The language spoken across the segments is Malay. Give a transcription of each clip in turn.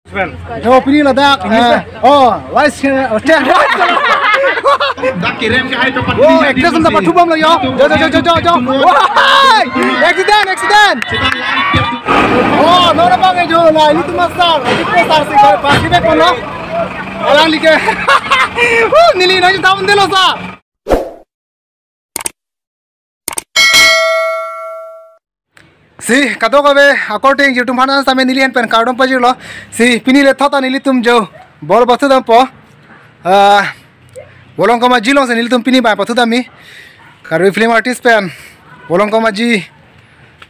Jo pilih lah dak. Oh, wise hotel. Dak kirim ke hai tempat. Oh, actress sudah patubam lah yo. Jo. Wah, accident. Oh, no bang jo lah. Ini tu masal. Ini pasal sih kalau pasti be kono. Alang like. Nili naju tahun delo sa. Si, kado kabe according YouTube mana sampai nilihan pen kardom pajir lo. Si, pini le thata nili tum jo. Bol batu dam po. Bolong kama jilong se nili tum pini ba batu dam mi. Karbi film artist pen. Bolong kama ji.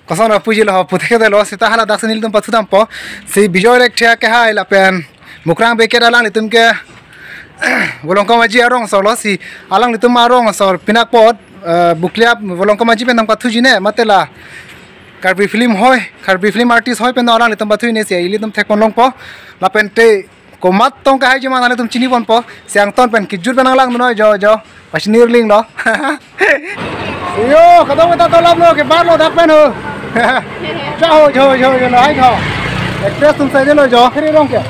Kosan rapu ji lo puthe ke lo. Sita hala dak se nili tum batu dam po. Si bijoy rek thya ke hai la pen. Mukrang be ke dalang litum ke. Bolong kama ji arong so lo si. Alang litum arong so pinak pot. Buklia bolong kama ji pen tam kathu ji ne matela. Karbi film hoy, karbi film artist hoy pendo orang litum batu ini sih, ini tum tekon long po, lapen te komat tong kahai cuma nale tum cini pon po, siang ton pen kijut penang lang menoi jo, pas nirling lo, yo, kado kita tolong lo, ke bar lo dak pen ho, jo lo hai jo, actress tum saja lo jo, kiri dong ke?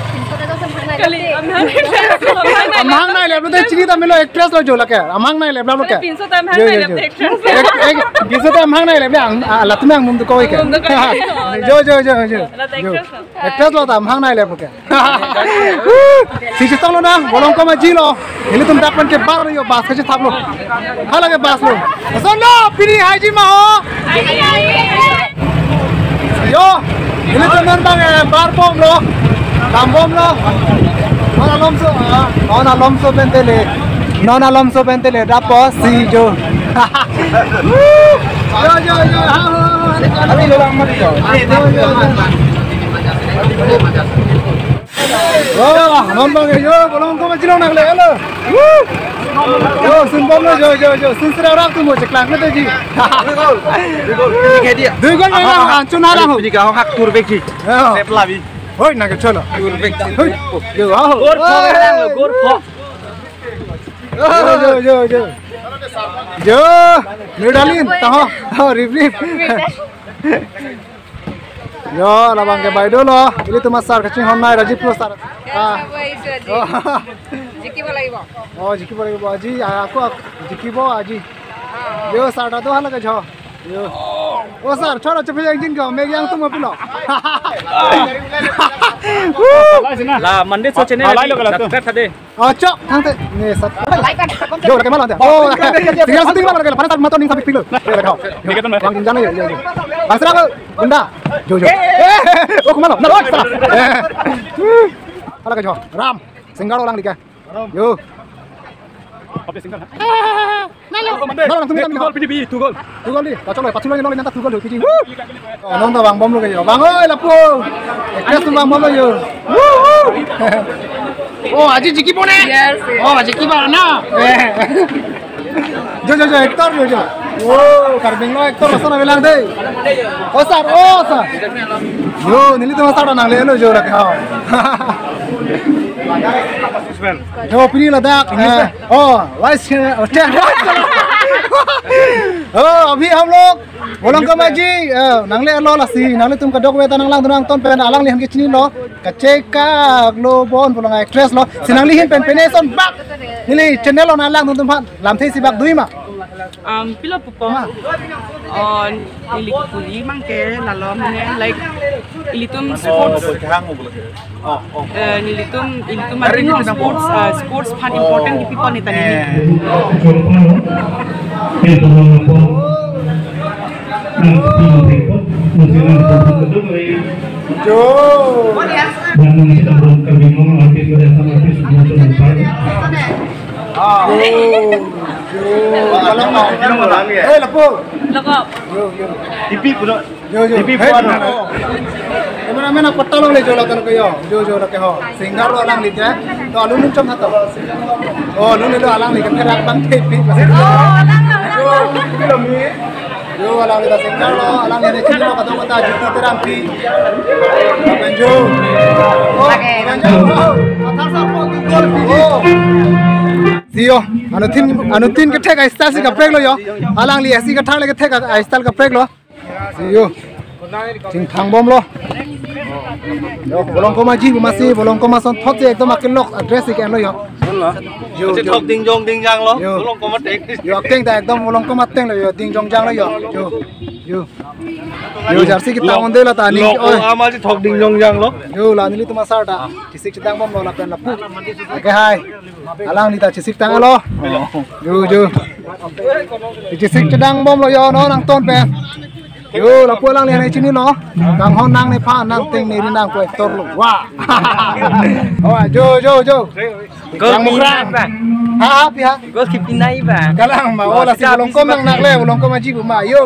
Amang naik level tu ciri tak melo actress lo jual ke? Amang naik level lo ke? 300 tam hang naik level actress. 300 tam hang naik level alat tu yang mundu kau ke? Jo. Actress lo tam hang naik level ke? Si citong lo na, bolong kau maji lo. Ini tu tak pen ke bar lo yo bas ke citap lo. Hal lagi bas lo. Asal lo pilih haji maho. Yo, ini tu nantang bar bom lo. Lambom lo, non alomso pentele, dapat si jo. Jo, Abi luang mati jo. Oh, nombang jo, bolong kau macam mana nak le? Jo, sunbom lo jo, sunsera orang tu mau ceklang le ji. Dua gol mana? Cuna lah. Jika orang hak tur beki, saya pelabi. Hoi, nak colo. Hoi, yo, Gor po. Jo, medalin, tahu, rip. Yo, labang ke bayi dulu. Ini tu masar kecing honai Rajib Plus sar. Jiki boleh ibu. Oh, jiki boleh ibu aji. Aku jiki bo aji. Yo, sar dah tu hal ke jo. Yo. Oh sar, छोड़ो चुप जाइए जिनको मैं yang तुम अपना ला मंडे सोचे ने लग था दे अच्छा थंग ते ने सब जो रखे माला दे oh tinggal satu malah rake pada mata ning sampai pilo rake ini kan yang jangan ya asra ko bunda jo oh kemana na lo ala ke jo ram singgalo lang dikah yo Papi singgah. Nalo tumi kami gol PDB 2 gol. 2 gol di. Pacol pacul lagi nanta 2 gol di kijing. Nong ta bang bom lo kayo. Bang oi lapu. Ekres tu bang bom lo yo. Oh, aji jiki pone. Yes. Oh, jiki ba na. Jo Hector jo. Oh, karbing lo Hector sana bilang deh. Oh sar. Yo, nili tu masar nang le lo jo rakha. Jo pilih lah dak. Oh, wise hotel. Oh, अभी हम लोग बोलों का माजी नंगले अल्लाह लसी नंगले तुम का डॉक्टर वेतन नंगलांग दुनांग तोन पेन आलांग लिहन के चीनी लो कच्चे का लो बोन बोलों का एक्ट्रेस लो सिनांग लिहन पेन पेने सोन बाक निली चैनल लो नालांग तुम भान लामथे सी बाक दुई मा Pilo pupo. Ili kuli mangke lalu mana like ilitum sports. Ilitum marino sports part important di people ni tadi. Jo. Lapo. Tipi puno. Jo. Mana pata lo le jola kan kayo. Jo la ke ho. Singar lo alang lite. To alun chom na to. Oh, alun le alang le kan rak bang te pi. Jo alang le singar lo alang le chini lo kato kata juti terang pi. Benjo. Oh, benjo. Athar sar po tu gol pi. Tio, anutin ke thek aistal si ka prek lo yo. Alang li asi ka thang le ke thek aistal ka prek lo. Tio. Ching thang bom lo. Yo bolong ko maji masih bolong ko mason thot je ekdom akel lok address ikan lo yo. Yo thok ding jang lo. Bolong ko matek. Yo teng da ekdom bolong ko mateng lo yo ding jong jang lo yo. Yo jersey kita onde la tani. Oi amal ji thok ding jang lo. Yo la nili tuma sarta. Kisik chitang bom lo la pen la pu. Ke hai. Alang ni ta kisik tang lo. Yo. Kisik chitang bom lo yo no nang ton pen. Yo la pu lang lian ai chini lo. Kang hon nang nei pha nang teng nei ri nang ko tor lo. Wah. Oh jo. Kang murang ba. Ha pia. Go kipinai ba. Kalang ma ola si bolong ko nang nak le bolong ko maji bu ma yo.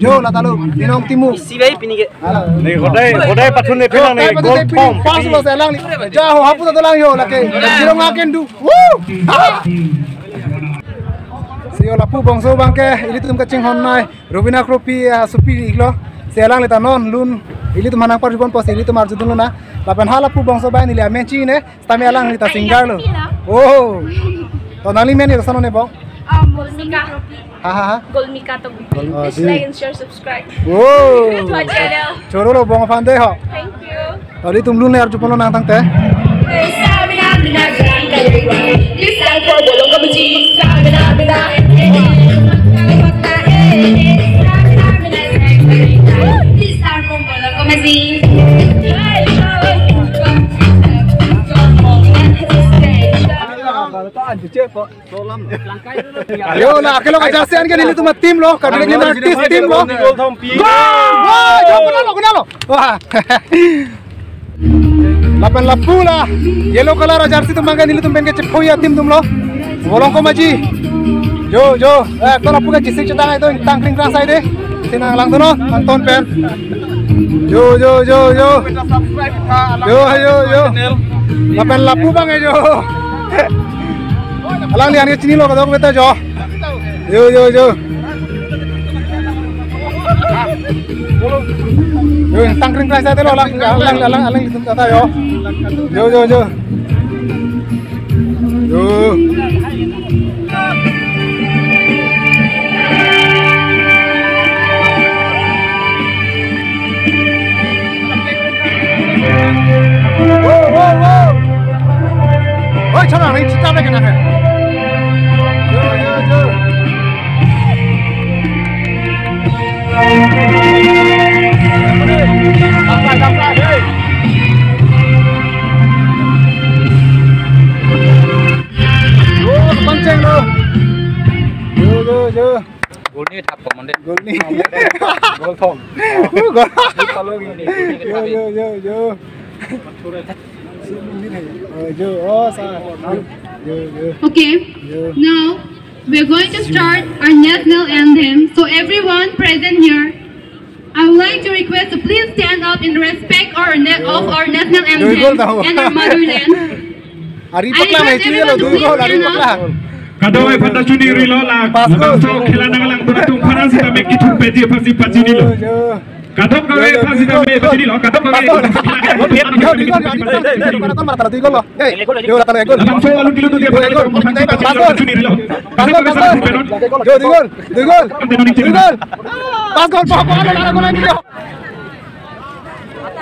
Yo la talu minong timu. Si bai pinige. Nei hodai patun ne pelang nei gold form. Pas lo sa lang ni. Ja ho hapu ta lang yo la ke. Jiro ngaken du. Woo! Yo la pu bongso bangke ili tum ka chinghon nai Robina Kropi supi iglo selang leta non lun ili tum hanang par jibon pos ili tum arjudun na lapan hala pu bongso ba ni le menchi ne stami alang leta singar lo oh to nali men ni sono ne bo Golmika. ha Golmika to. Please like and share, subscribe oh to our channel. choro lo bong fan de ho Thank you. tali tum lun le arjupon nang tang te Please stand for Bolong Kamaji. Please stand for Bolong Kamaji. yo la akelo ka jarsian ke nili tum tim lo ka ni artist tim lo Gunalo wah lapan lapula yellow color jersey tum mangga nili tum ben ke chephoya tim tum lo bolong ko maji jo to lapu ka jisik chadang ai to tang kring kras ai de sinang lang to no anton pen yo lapan lapu bang ai jo alang lian ke chini lo ka dok beta jo yo yo tang kring kras ai de lo alang tum kata yo ôi cháu nào đi chăm đây cái nào đâm lại đi băng chênh luôn Gol ni thap ko monde. gol ni Gold form. yo Okay, now we're going to start our national anthem. So everyone present here, I would like to request to please stand up in respect of our national anthem and our motherland. Ari pakla mai chini lo dui gol ari pakla Kadoi pada cuni rilo lah. Bangsa khela nangalang beratung panas kita meki tumpe je pasti pasti ni lo. Kadom kau pasti kita meki pasti ni lo. Kadom kau. yo la kala gol Bangsa lalu kilo tu dia pada cuni rilo. pas gol po ko ala gol ni yo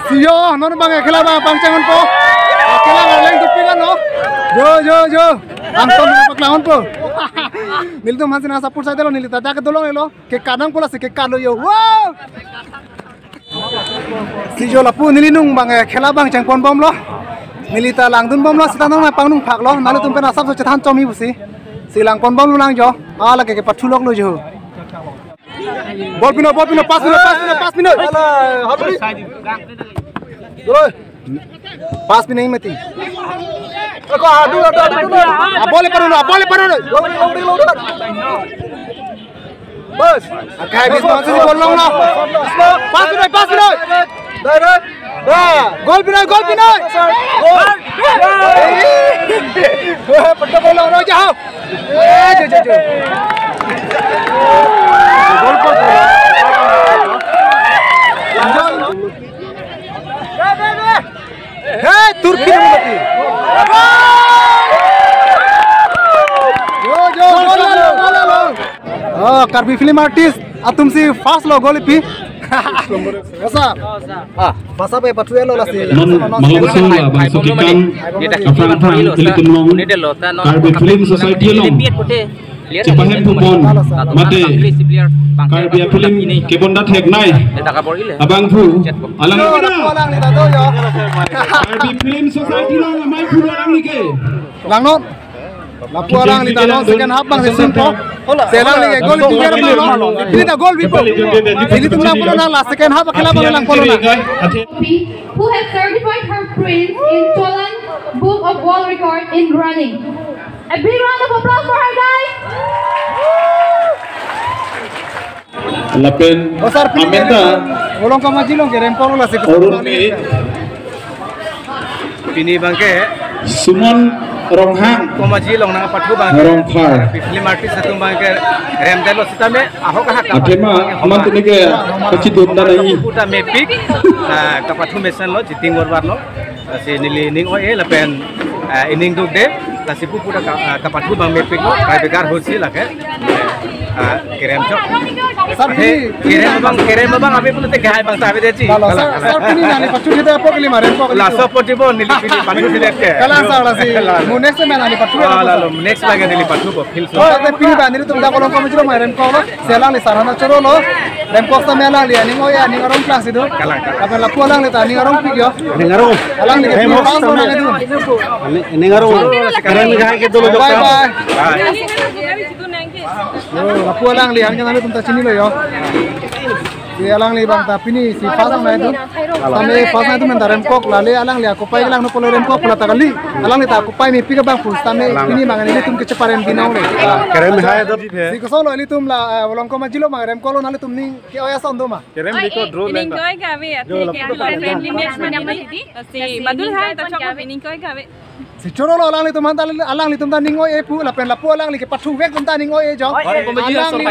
siyo non bang khela ba pangchangon po khela leng tu pilan no yo anton pakla on po nil tu masina support sai delo nil ta ke dolong elo ke kanang pola se ke kalo yo wow siyo la pu nilinung bang khela bang changpon bom lo nilita langdun bom lo sitanong na pangnung phak lo nalu tum pena sab so chathan chomi busi silang pon bom lu lang jo ala ke pathulok lo jo bol pino 5 minit ala habis rồi 5 minit mati ko adu boleh paro bos akai bis masuk di bolong lo 5 minit dah gol pino pata bolong ro jauh jo gol po hey Turki mati yo Karbi film artist atum si fast lo gol pi Besar. Masa pe patu elo la si. Malaysia lah bangsukikan Afran Ilitumlong Karbi Film Society long Cipahem Pupon Mate Karbi Film Kebonda Teknai Abang Pu Alang Karbi Film Society long Amai Pu Alang Nike Lang non. Lapu alang li tanong second half bang sesimpo. Selang li gol itu kira bang. Ini dah gol bipo. Ini tu nak pulang lah second half kela bang lang pulang. Who has certified her prince in Cholan Book of World Record in running. A big round of applause for her, guys. Lapen Amenda Bolong kau majilong kira empor lah second. Orumi Pini bangke Sumon Ronghang komaji long nang patku bang Rongkhar film artist satu bangke remdelo sitame aho kahak Atema aman tu nike kecil dunda nahi puta mepik kapathu mesan lo jiting warbar lo si nili ning o e lapen ining duk de lasipu puta kapathu bang mepik lo kai begar hosi lake kerem chok kerem bang abe puta te gai bang tabe deci Sar pini nani patu kita apa kali maren pok. la sopotibo nili pini panu sileke Kalah sar lah si. Mu next time nani patu. lalu next lagi nili patu ko fil so Oh, tapi pini bandiri tu dah bolong kau majilong maren pok lo. Selang li sarana coro lo. Rem pok sama elang li ani ngoya ni orang kelas itu. Tapi lapu alang li tani orang pikir. ngarong Alang li kita orang sama itu. ngarong kerem gai ke dulu Bye bye. Bye. Yo, lapu alang li hanya nami tuntas sini lo yo. Si alang li bang tapi ni si pasang na itu. Kami pasang itu mentar rempok lale alang li aku pai alang no polo rempok pula takali. Alang li tak aku pai mi piga bang full tame ini mangan ini tum kecepatan binau le. kerem hai do Si kosolo ini tum la bolong ko majilo mang rem kolo nale tum ni ki oya sondo ma. kerem diko draw Ining koi gawe friendly match mana mati. Si badul hai ta chok ining koi gawe. Si choro lo alang li tum hantar alang li tum ta ningo e pu la pen lapu alang li ke patu vek tum ta ningo e jong. Alang li